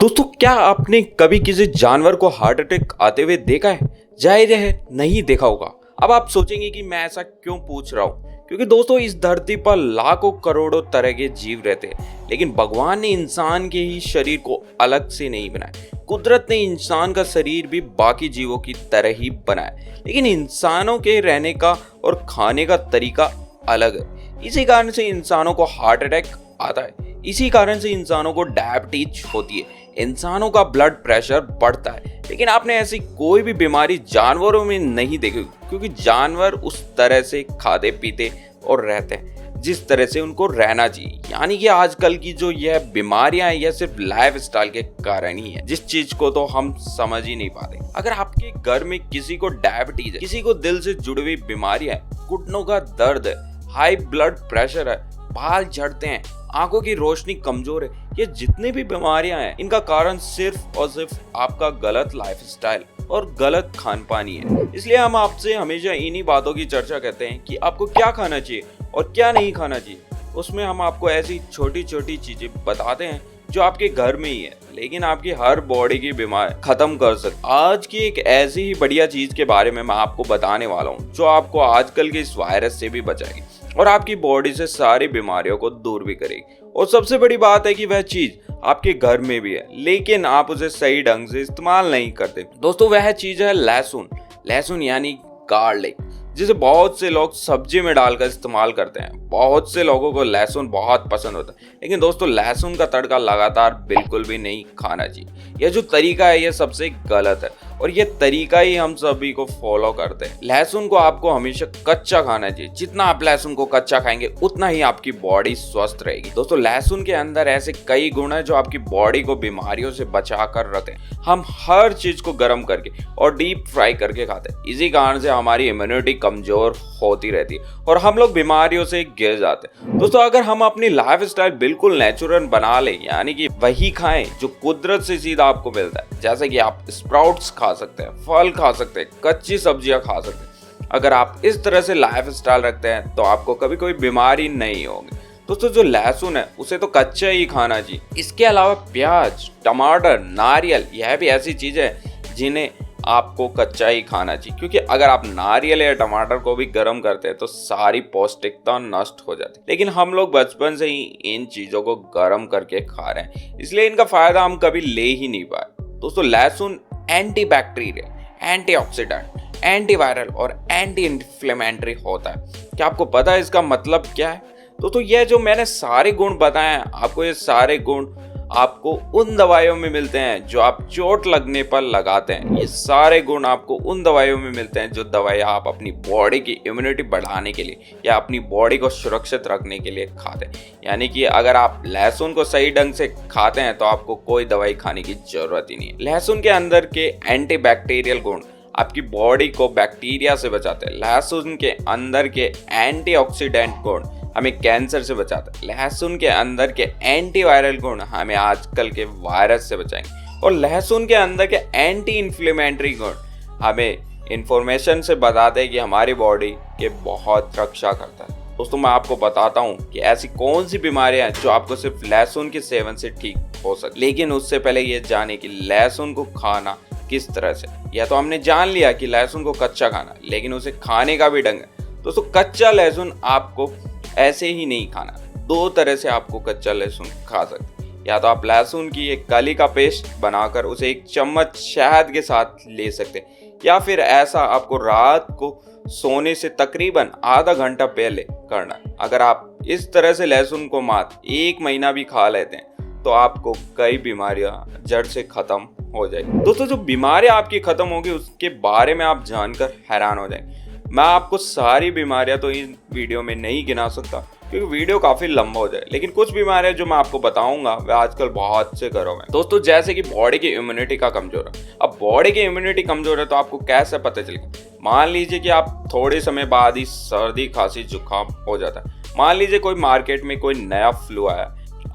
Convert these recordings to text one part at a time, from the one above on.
दोस्तों, क्या आपने कभी किसी जानवर को हार्ट अटैक आते हुए देखा है? जाहिर है नहीं देखा होगा। अब आप सोचेंगे कि मैं ऐसा क्यों पूछ रहा हूँ, क्योंकि दोस्तों इस धरती पर लाखों करोड़ों तरह के जीव रहते हैं, लेकिन भगवान ने इंसान के ही शरीर को अलग से नहीं बनाया। कुदरत ने इंसान का शरीर भी बाकी जीवों की तरह ही बनाया, लेकिन इंसानों के रहने का और खाने का तरीका अलग है। इसी कारण से इंसानों को हार्ट अटैक आता है, इसी कारण से इंसानों को डायबिटीज होती है, इंसानों का ब्लड प्रेशर बढ़ता है। लेकिन आपने ऐसी कोई भी बीमारी जानवरों में नहीं देखी, क्योंकि जानवर उस तरह से खाते पीते और रहते हैं जिस तरह से उनको रहना चाहिए। यानी कि आजकल की जो यह बीमारियां हैं, यह सिर्फ लाइफ स्टाइल के कारण ही है, जिस चीज को तो हम समझ ही नहीं पाते। अगर आपके घर में किसी को डायबिटीज है, किसी को दिल से जुड़ी हुई बीमारियां है, घुटनों का दर्द है, हाई ब्लड प्रेशर है, बाल झड़ते हैं, आंखों की रोशनी कमजोर है, ये जितनी भी बीमारियां हैं, इनका कारण सिर्फ और सिर्फ आपका गलत लाइफस्टाइल और गलत खान पान ही है। इसलिए हम आपसे हमेशा इन्हीं बातों की चर्चा करते हैं कि आपको क्या खाना चाहिए और क्या नहीं खाना चाहिए। उसमें हम आपको ऐसी छोटी छोटी चीजें बताते हैं जो आपके घर में ही है, लेकिन आपकी हर बॉडी की बीमारी खत्म कर सकती। आज की एक ऐसी ही बढ़िया चीज के बारे में मैं आपको बताने वाला हूँ जो आपको आजकल के इस वायरस से भी बचाएगी और आपकी बॉडी से सारी बीमारियों को दूर भी करेगी। और सबसे बड़ी बात है कि वह चीज आपके घर में भी है, लेकिन आप उसे सही ढंग से इस्तेमाल नहीं करते। दोस्तों, वह चीज है लहसुन। लहसुन यानी गार्लिक, जिसे बहुत से लोग सब्जी में डालकर इस्तेमाल करते हैं। बहुत से लोगों को लहसुन बहुत पसंद होता है, लेकिन दोस्तों लहसुन का तड़का लगातार बिल्कुल भी नहीं खाना चाहिए। यह जो तरीका है यह सबसे गलत है और यह तरीका ही हम सभी को फॉलो करते हैं। लहसुन को आपको हमेशा कच्चा खाना चाहिए। जितना आप लहसुन को कच्चा खाएंगे उतना ही आपकी बॉडी स्वस्थ रहेगी। दोस्तों, लहसुन के अंदर ऐसे कई गुण है जो आपकी बॉडी को बीमारियों से बचा कर रखते हैं। हम हर चीज को गर्म करके और डीप फ्राई करके खाते हैं, इसी कारण से हमारी इम्यूनिटी कमजोर होती रहती है और हम लोग बीमारियों से गिर जाते हैं। दोस्तों, अगर हम अपनी लाइफस्टाइल बिल्कुल नेचुरल बना लें, यानी कि वही खाएं जो कुदरत से सीधा आपको मिलता है, जैसे कि आप स्प्राउट्स खा सकते हैं, फल खा सकते हैं, कच्ची सब्जियां खा सकते हैं। अगर आप इस तरह से लाइफस्टाइल रखते हैं तो आपको कभी कोई बीमारी नहीं होगी। दोस्तों, जो लहसुन है उसे तो कच्चा ही खाना चाहिए। इसके अलावा प्याज, टमाटर, नारियल, यह भी ऐसी चीजें हैं जिन्हें आपको कच्चा ही खाना चाहिए, क्योंकि अगर आप नारियल या टमाटर को भी गर्म करते हैं तो सारी पौष्टिकता नष्ट हो जाती है। लेकिन हम लोग बचपन से ही इन चीजों को गर्म करके खा रहे हैं, इसलिए इनका फायदा हम कभी ले ही नहीं पाए। दोस्तों, लहसुन एंटी बैक्टीरियल, एंटीऑक्सीडेंट, एंटीवायरल और एंटी इन्फ्लेमेटरी होता है। क्या आपको पता है इसका मतलब क्या है? दोस्तों, यह जो मैंने सारे गुण बताए हैं आपको, ये सारे गुण आपको उन दवाइयों में मिलते हैं जो आप चोट लगने पर लगाते हैं। ये सारे गुण आपको उन दवाइयों में मिलते हैं जो दवाई आप अपनी बॉडी की इम्यूनिटी बढ़ाने के लिए या अपनी बॉडी को सुरक्षित रखने के लिए खाते हैं। यानी कि अगर आप लहसुन को सही ढंग से खाते हैं तो आपको कोई दवाई खाने की जरूरत ही नहीं है। लहसुन के अंदर के एंटीबैक्टीरियल गुण आपकी बॉडी को बैक्टीरिया से बचाते हैं। लहसुन के अंदर के एंटीऑक्सीडेंट गुण हमें कैंसर से बचाता है। लहसुन के अंदर के एंटीवायरल गुण हमें आजकल के वायरस से बचाएंगे और लहसुन के अंदर के एंटी इन्फ्लेमेटरी गुण हमें इन्फॉर्मेशन से बताते हैं कि हमारी बॉडी के बहुत रक्षा करता है। दोस्तों, मैं आपको बताता हूँ कि ऐसी कौन सी बीमारियां हैं जो आपको सिर्फ लहसुन के सेवन से ठीक हो सकती, लेकिन उससे पहले ये जाने कि लहसुन को खाना किस तरह से। या तो हमने जान लिया कि लहसुन को कच्चा खाना, लेकिन उसे खाने का भी ढंग है। दोस्तों, कच्चा लहसुन आपको ऐसे ही नहीं खाना। दो तरह से आपको कच्चा लहसुन खा सकते हैं। या तो आप लहसुन की एक कली का पेस्ट बनाकर उसे एक चम्मच शहद के साथ ले सकते हैं, या फिर ऐसा आपको रात को सोने से तकरीबन आधा घंटा पहले करना है। अगर आप इस तरह से लहसुन को मात्र 1 महीना भी खा लेते हैं तो आपको कई बीमारियां जड़ से खत्म हो जाएगी। दोस्तों, जो बीमारियां आपकी खत्म होगी उसके बारे में आप जानकर हैरान हो जाएंगे। मैं आपको सारी बीमारियां तो इस वीडियो में नहीं गिना सकता क्योंकि वीडियो काफी लंबा हो जाए, लेकिन कुछ बीमारियां जो मैं आपको बताऊंगा वे आजकल बहुत से घरों में। दोस्तों, जैसे कि बॉडी की इम्यूनिटी का कमजोर है। अब बॉडी की इम्यूनिटी कमजोर है तो आपको कैसे पता चलेगा? मान लीजिए कि आप थोड़े समय बाद ही सर्दी, खांसी, जुकाम हो जाता है। मान लीजिए कोई मार्केट में कोई नया फ्लू आया,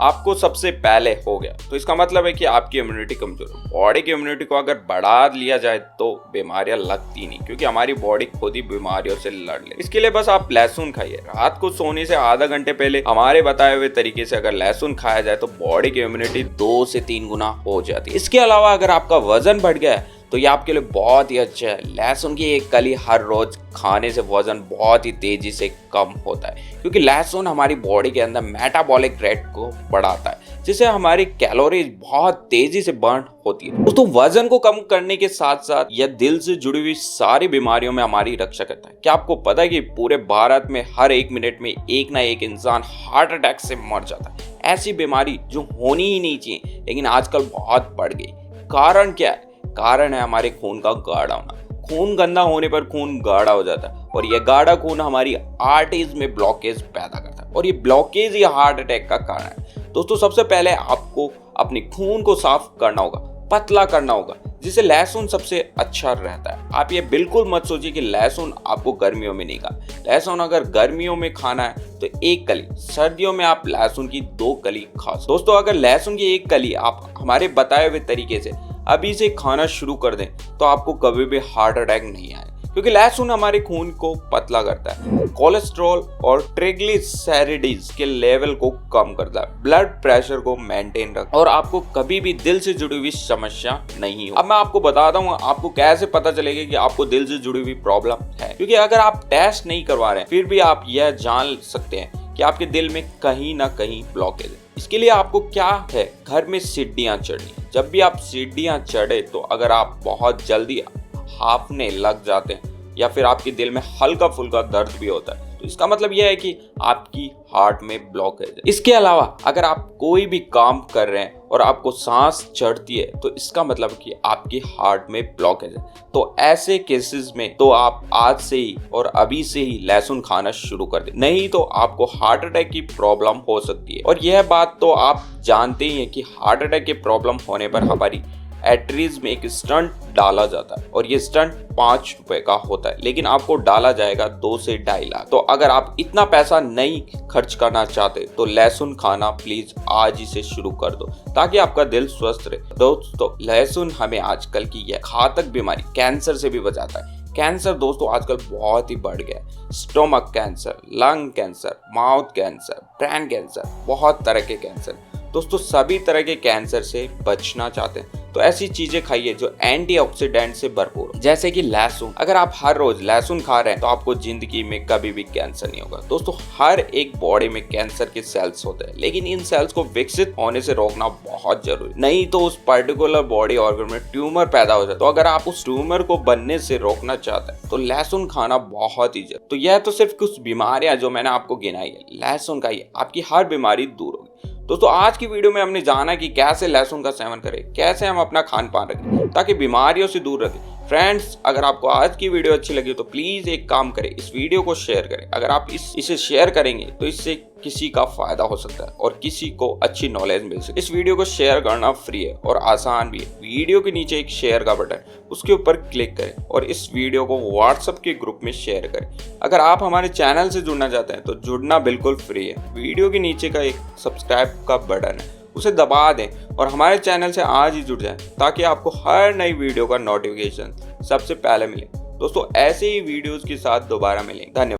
आपको सबसे पहले हो गया, तो इसका मतलब है कि आपकी इम्यूनिटी कमजोर है। बॉडी की इम्यूनिटी को अगर बढ़ा लिया जाए तो बीमारियां लगती नहीं, क्योंकि हमारी बॉडी खुद ही बीमारियों से लड़ ले। इसके लिए बस आप लहसुन खाइए। रात को सोने से आधा घंटे पहले हमारे बताए हुए तरीके से अगर लहसुन खाया जाए तो बॉडी की इम्यूनिटी 2 से 3 गुना हो जाती है। इसके अलावा अगर आपका वजन बढ़ गया है तो ये आपके लिए बहुत ही अच्छा है। लहसुन की एक कली हर रोज खाने से वजन बहुत ही तेजी से कम होता है, क्योंकि लहसुन हमारी बॉडी के अंदर मेटाबॉलिक रेट को बढ़ाता है, जिससे हमारी कैलोरीज बहुत तेजी से बर्न होती है। दोस्तों, वजन को कम करने के साथ साथ यह दिल से जुड़ी हुई सारी बीमारियों में हमारी रक्षा करता है। क्या आपको पता है कि पूरे भारत में हर 1 मिनट में एक ना एक इंसान हार्ट अटैक से मर जाता है? ऐसी बीमारी जो होनी ही नहीं चाहिए लेकिन आजकल बहुत बढ़ गई। कारण क्या है? कारण है हमारे खून का गाढ़ा होना। खून गंदा होने पर खून गाढ़ा हो जाता है और यह गाढ़ा खून हमारी आर्टरीज में ब्लॉकेज पैदा करता है और ये ब्लॉकेज ही हार्ट अटैक का कारण है। दोस्तों, सबसे पहले आपको अपने खून को साफ करना होगा, पतला करना होगा, जिससे लहसुन सबसे अच्छा रहता है। आप ये बिल्कुल मत सोचिए कि लहसुन आपको गर्मियों में नहीं खाना। लहसुन अगर गर्मियों में खाना है तो 1 कली, सर्दियों में आप लहसुन की 2 कली खा सकते। दोस्तों, अगर लहसुन की 1 कली आप हमारे बताए हुए तरीके से अभी से खाना शुरू कर दें तो आपको कभी भी हार्ट अटैक नहीं आए, क्योंकि लहसुन हमारे खून को पतला करता है, कोलेस्ट्रॉल और ट्रिग्लिसैरिड्स के लेवल को कम करता है, ब्लड प्रेशर को मेंटेन रखता है और आपको कभी भी दिल से जुड़ी हुई समस्या नहीं हो। अब मैं आपको बताता हूँ आपको कैसे पता चलेगा कि आपको दिल से जुड़ी हुई प्रॉब्लम है, क्योंकि अगर आप टेस्ट नहीं करवा रहे हैं फिर भी आप यह जान सकते हैं कि आपके दिल में कहीं ना कहीं ब्लॉकेज है। इसके लिए आपको क्या है, घर में सीढ़ियां चढ़नी। जब भी आप सीढ़ियां चढ़े तो अगर आप बहुत जल्दी हांफने लग जाते हैं या फिर आपके दिल में हल्का फुल्का दर्द भी होता है तो इसका मतलब यह है कि आपकी हार्ट में ब्लॉकेज है। इसके अलावा अगर आप कोई भी काम कर रहे हैं और आपको सांस चढ़ती है तो इसका मतलब कि आपकी हार्ट में ब्लॉकेज है। तो ऐसे केसेस में तो आप आज से ही और अभी से ही लहसुन खाना शुरू कर दें, नहीं तो आपको हार्ट अटैक की प्रॉब्लम हो सकती है। और यह बात तो आप जानते ही हैं कि हार्ट अटैक की प्रॉब्लम होने पर हमारी आर्टरीज में एक स्टंट डाला जाता है और ये स्टंट 5 रुपए का होता है, लेकिन आपको डाला जाएगा 2 से 2.5 लाख। तो अगर आप इतना पैसा नहीं खर्च करना चाहते तो लहसुन खाना प्लीज आज ही से शुरू कर दो, ताकि आपका दिल स्वस्थ रहे। दोस्तों, लहसुन हमें आजकल की यह घातक बीमारी कैंसर से भी बचाता है। कैंसर दोस्तों आजकल बहुत ही बढ़ गया है। Stomach cancer, lung cancer, mouth cancer, brain cancer, बहुत तरह के कैंसर। दोस्तों, सभी तरह के कैंसर से बचना चाहते हैं तो ऐसी चीजें खाइए जो एंटीऑक्सीडेंट से भरपूर हो, जैसे कि लहसुन। अगर आप हर रोज लहसुन खा रहे हैं तो आपको जिंदगी में कभी भी कैंसर नहीं होगा। दोस्तों, हर एक बॉडी में कैंसर के सेल्स होते हैं, लेकिन इन सेल्स को विकसित होने से रोकना बहुत जरूरी, नहीं तो उस पर्टिकुलर बॉडी ऑर्गन में ट्यूमर पैदा हो जाए। तो अगर आप उस ट्यूमर को बनने से रोकना चाहते हैं तो लहसुन खाना बहुत ही जरूरी। तो यह तो सिर्फ कुछ बीमारियां जो मैंने आपको गिनाई है, लहसुन खाइए, आपकी हर बीमारी दूर होगी। दोस्तों, आज की वीडियो में हमने जाना कि कैसे लहसुन का सेवन करें, कैसे हम अपना खान पान रखें ताकि बीमारियों से दूर रखें। फ्रेंड्स, अगर आपको आज की वीडियो अच्छी लगी तो प्लीज एक काम करें, इस वीडियो को शेयर करें। अगर आप इसे शेयर करेंगे तो इससे किसी का फायदा हो सकता है और किसी को अच्छी नॉलेज मिल सकती है। इस वीडियो को शेयर करना फ्री है और आसान भी है। वीडियो के नीचे एक शेयर का बटन, उसके ऊपर क्लिक करें और इस वीडियो को व्हाट्सएप के ग्रुप में शेयर करें। अगर आप हमारे चैनल से जुड़ना चाहते हैं तो जुड़ना बिल्कुल फ्री है। वीडियो के नीचे का एक सब्सक्राइब का बटन है, उसे दबा दें और हमारे चैनल से आज ही जुड़ जाएं, ताकि आपको हर नई वीडियो का नोटिफिकेशन सबसे पहले मिले। दोस्तों, ऐसे ही वीडियोस के साथ दोबारा मिलेंगे। धन्यवाद।